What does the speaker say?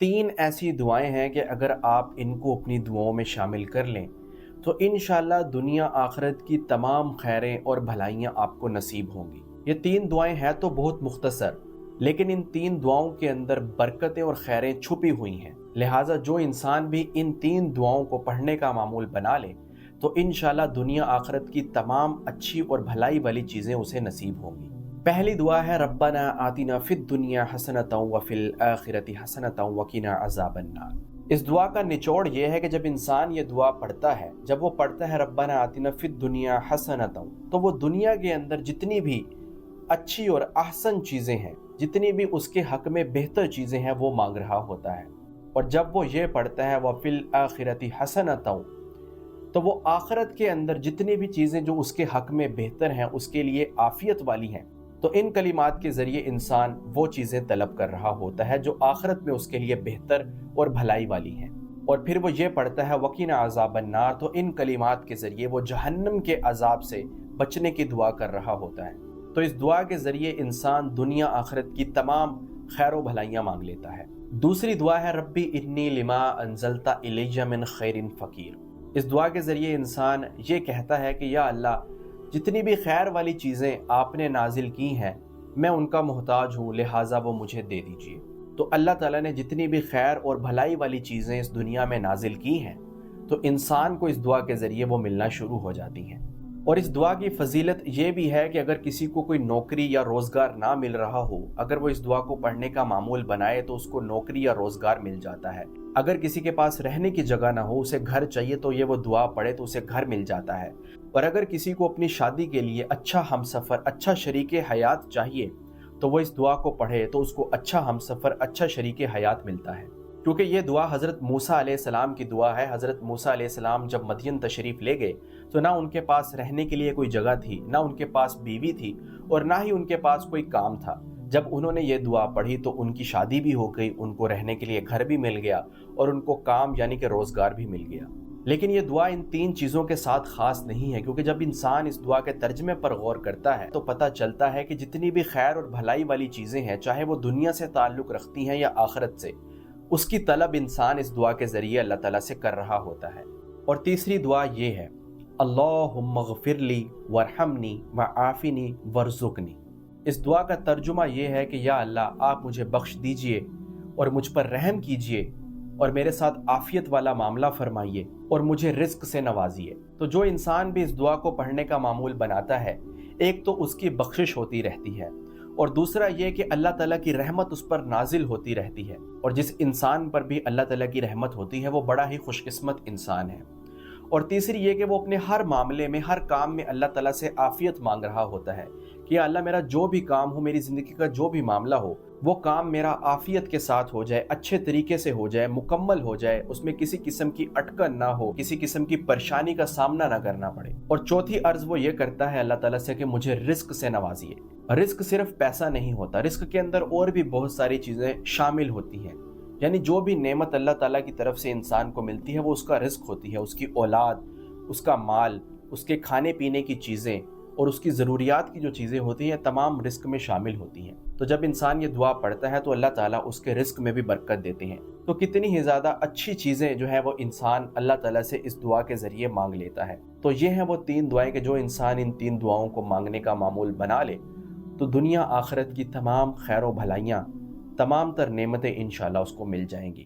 3 ایسی دعائیں ہیں کہ اگر آپ ان کو اپنی دعاؤں میں شامل کر لیں تو انشاءاللہ دنیا آخرت کی تمام خیریں اور بھلائیاں آپ کو نصیب ہوں گی۔ یہ 3 دعائیں ہیں تو بہت مختصر، لیکن ان 3 دعاؤں کے اندر برکتیں اور خیریں چھپی ہوئی ہیں، لہٰذا جو انسان بھی ان 3 دعاؤں کو پڑھنے کا معمول بنا لے تو انشاءاللہ دنیا آخرت کی تمام اچھی اور بھلائی والی چیزیں اسے نصیب ہوں گی۔ پہلی دعا ہے ربنا آتنا فی الدنیا حسنۃ وفی الآخرۃ حسنۃ وقنا عذاب النار۔ اس دعا کا نچوڑ یہ ہے کہ جب انسان یہ دعا پڑھتا ہے، جب وہ پڑھتا ہے ربنا آتنا فی الدنیا حسنۃ، تو وہ دنیا کے اندر جتنی بھی اچھی اور احسن چیزیں ہیں، جتنی بھی اس کے حق میں بہتر چیزیں ہیں، وہ مانگ رہا ہوتا ہے۔ اور جب وہ یہ پڑھتا ہے وفی الآخرۃ حسنۃ، تو وہ آخرت کے اندر جتنی بھی چیزیں جو اس کے حق میں بہتر ہیں، اس کے لیے عافیت والی ہیں، تو ان کلمات کے ذریعے انسان وہ چیزیں طلب کر رہا ہوتا ہے جو آخرت میں اس کے لیے بہتر اور بھلائی والی ہیں۔ اور پھر وہ یہ پڑھتا ہے وقنا عذاب النار، تو ان کلمات کے ذریعے وہ جہنم کے عذاب سے بچنے کی دعا کر رہا ہوتا ہے۔ تو اس دعا کے ذریعے انسان دنیا آخرت کی تمام خیر و بھلائیاں مانگ لیتا ہے۔ دوسری دعا ہے ربی انی لما انزلت الی من خیر فقیر۔ اس دعا کے ذریعے انسان یہ کہتا ہے کہ یا اللہ، جتنی بھی خیر والی چیزیں آپ نے نازل کی ہیں، میں ان کا محتاج ہوں، لہٰذا وہ مجھے دے دیجیے۔ تو اللہ تعالیٰ نے جتنی بھی خیر اور بھلائی والی چیزیں اس دنیا میں نازل کی ہیں، تو انسان کو اس دعا کے ذریعے وہ ملنا شروع ہو جاتی ہیں۔ اور اس دعا کی فضیلت یہ بھی ہے کہ اگر کسی کو کوئی نوکری یا روزگار نہ مل رہا ہو، اگر وہ اس دعا کو پڑھنے کا معمول بنائے تو اس کو نوکری یا روزگار مل جاتا ہے۔ اگر کسی کے پاس رہنے کی جگہ نہ ہو، اسے گھر چاہیے، تو یہ وہ دعا پڑھے تو اسے گھر مل جاتا ہے۔ اور اگر کسی کو اپنی شادی کے لیے اچھا ہمسفر، اچھا شریک حیات چاہیے، تو وہ اس دعا کو پڑھے تو اس کو اچھا ہمسفر، اچھا شریک حیات ملتا ہے۔ کیونکہ یہ دعا حضرت موسیٰ علیہ السلام کی دعا ہے۔ حضرت موسیٰ علیہ السلام جب مدین تشریف لے گئے تو نہ ان کے پاس رہنے کے لیے کوئی جگہ تھی، نہ ان کے پاس بیوی تھی، اور نہ ہی ان کے پاس کوئی کام تھا۔ جب انہوں نے یہ دعا پڑھی تو ان کی شادی بھی ہو گئی، ان کو رہنے کے لیے گھر بھی مل گیا، اور ان کو کام یعنی کہ روزگار بھی مل گیا۔ لیکن یہ دعا ان 3 چیزوں کے ساتھ خاص نہیں ہے، کیونکہ جب انسان اس دعا کے ترجمے پر غور کرتا ہے تو پتہ چلتا ہے کہ جتنی بھی خیر اور بھلائی والی چیزیں ہیں، چاہے وہ دنیا سے تعلق رکھتی ہیں یا آخرت سے، اس کی طلب انسان اس دعا کے ذریعے اللہ تعالیٰ سے کر رہا ہوتا ہے۔ اور تیسری دعا یہ ہے اللہم اغفر لی وارحمنی وعافنی وارزقنی۔ اس دعا کا ترجمہ یہ ہے کہ یا اللہ، آپ مجھے بخش دیجئے اور مجھ پر رحم کیجئے، اور میرے ساتھ عافیت والا معاملہ فرمائیے، اور مجھے رزق سے نوازیے۔ تو جو انسان بھی اس دعا کو پڑھنے کا معمول بناتا ہے، ایک تو اس کی بخشش ہوتی رہتی ہے، اور دوسرا یہ کہ اللہ تعالیٰ کی رحمت اس پر نازل ہوتی رہتی ہے۔ اور جس انسان پر بھی اللہ تعالیٰ کی رحمت ہوتی ہے وہ بڑا ہی خوش قسمت انسان ہے۔ اور تیسری یہ کہ وہ اپنے ہر معاملے میں، ہر کام میں اللہ تعالیٰ سے عافیت مانگ رہا ہوتا ہے کہ یا اللہ، میرا جو بھی کام ہو، میری زندگی کا جو بھی معاملہ ہو، وہ کام میرا عافیت کے ساتھ ہو جائے، اچھے طریقے سے ہو جائے، مکمل ہو جائے، اس میں کسی قسم کی اٹکن نہ ہو، کسی قسم کی پریشانی کا سامنا نہ کرنا پڑے۔ اور چوتھی عرض وہ یہ کرتا ہے اللہ تعالیٰ سے کہ مجھے رزق سے نوازیے۔ رزق صرف پیسہ نہیں ہوتا، رزق کے اندر اور بھی بہت ساری چیزیں شامل ہوتی ہیں، یعنی جو بھی نعمت اللہ تعالیٰ کی طرف سے انسان کو ملتی ہے وہ اس کا رزق ہوتی ہے، اس کی اولاد، اس کا مال، اس کے کھانے پینے کی چیزیں اور اس کی ضروریات کی جو چیزیں ہوتی ہیں، تمام رزق میں شامل ہوتی ہیں۔ تو جب انسان یہ دعا پڑھتا ہے تو اللہ تعالیٰ اس کے رزق میں بھی برکت دیتے ہیں۔ تو کتنی ہی زیادہ اچھی چیزیں جو ہیں وہ انسان اللہ تعالیٰ سے اس دعا کے ذریعے مانگ لیتا ہے۔ تو یہ ہیں وہ 3 دعائیں کہ جو انسان ان 3 دعاؤں کو مانگنے کا معمول بنا لے تو دنیا آخرت کی تمام خیر و بھلائیاں، تمام تر نعمتیں انشاءاللہ اس کو مل جائیں گی۔